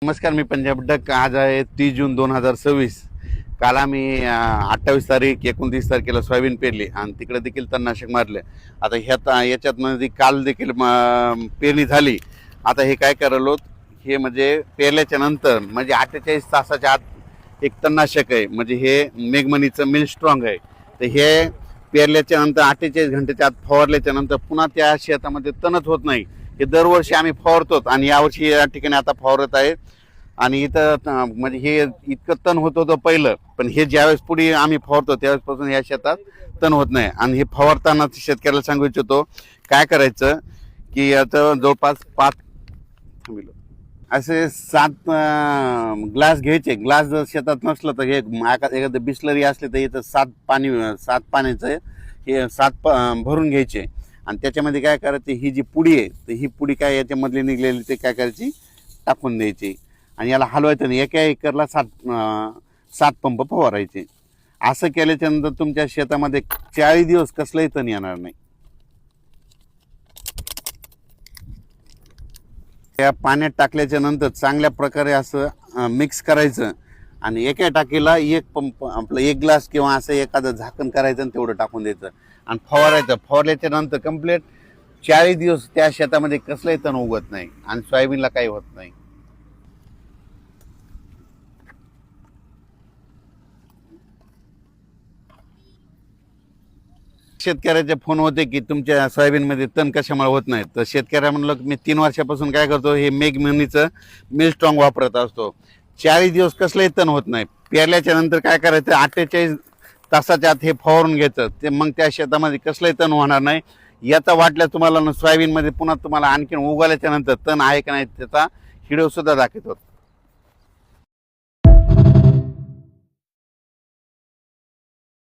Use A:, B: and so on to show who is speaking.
A: नमस्कार, मी पंजाब डक. आज आहे 30 जून 2026. काल आम्ही 28 तारीख 29 तारखेला सोयाबीन पेरली आणि तिकडे देखील तणनाशक मारले. आता याच्यात मध्ये काल देखील पेरणी झाली. आता हे काय करायलो, हे म्हणजे पेरल्याच्या नंतर म्हणजे 48 तासाच्या आत एक तणनाशक आहे, म्हणजे हे मेगमनीचं मिल स्ट्रॉंग आहे. तर हे पेरल्याच्या नंतर 48 घंटेच्या आत फवारल्याच्या नंतर पुन्हा त्या शेतामध्ये तणच होत नाही. हे दरवर्षी आम्ही फवारतो आणि यावर्षी या ठिकाणी आता फवारत आहे. आणि इथं म्हणजे हे इतकं तण होत होतं पहिलं, पण हे ज्यावेळेस पुढे आम्ही फवारतो त्यावेळेसपासून या शेतात तण होत नाही. आणि हे फवारताना शेतकऱ्याला सांगू इच्छितो काय करायचं की आता जवळपास 5 असे 7 ग्लास घ्यायचे. ग्लास जर शेतात नसलं तर हे एखादं बिस्लरी असले तर इथं 7 पाण्याचं हे 7 भरून घ्यायचे. आणि त्याच्यामध्ये काय करायचं, ही जी पुडी आहे तर ही पुडी काय याच्यामधली निघलेली ते काय करायची, टाकून द्यायची. आणि याला हलवायचं नाही. एका एकरला 7 पंप फवारायचे. असं केल्याच्या नंतर तुमच्या शेतामध्ये 40 दिवस कसलंही तण येणार नाही. त्या पाण्यात टाकल्याच्या नंतर चांगल्या प्रकारे असं मिक्स करायचं आणि एका टाकीला एक पंप आपलं 1 ग्लास किंवा असं एखादं झाकण करायचं आणि तेवढं टाकून द्यायचं आणि फवारायचं. फवारल्याच्या नंतर कंप्लीट 40 दिवस त्या शेतामध्ये कसलंही तण उगत नाही आणि सोयाबीनला काही होत नाही. शेतकऱ्याचे फोन होते की तुमच्या सोयाबीनमध्ये तण कशामुळे होत नाही. तर शेतकऱ्या म्हणलं की मी 3 वर्षापासून काय करतो, हे मेगमनीचं मिल स्ट्रॉंग वापरत असतो. 40 दिवस कसलंही तण होत नाही. पेरल्याच्या नंतर काय करायचं, 48 तासाच्या आत हे फवारून घ्यायचं. ते मग त्या शेतामध्ये कसलंही तण होणार नाही. याचा वाटल्या तुम्हाला सोयाबीनमध्ये पुन्हा तुम्हाला आणखीन उगवल्याच्या नंतर तण आहे का नाही त्याचा व्हिडिओ सुद्धा दाखवतो.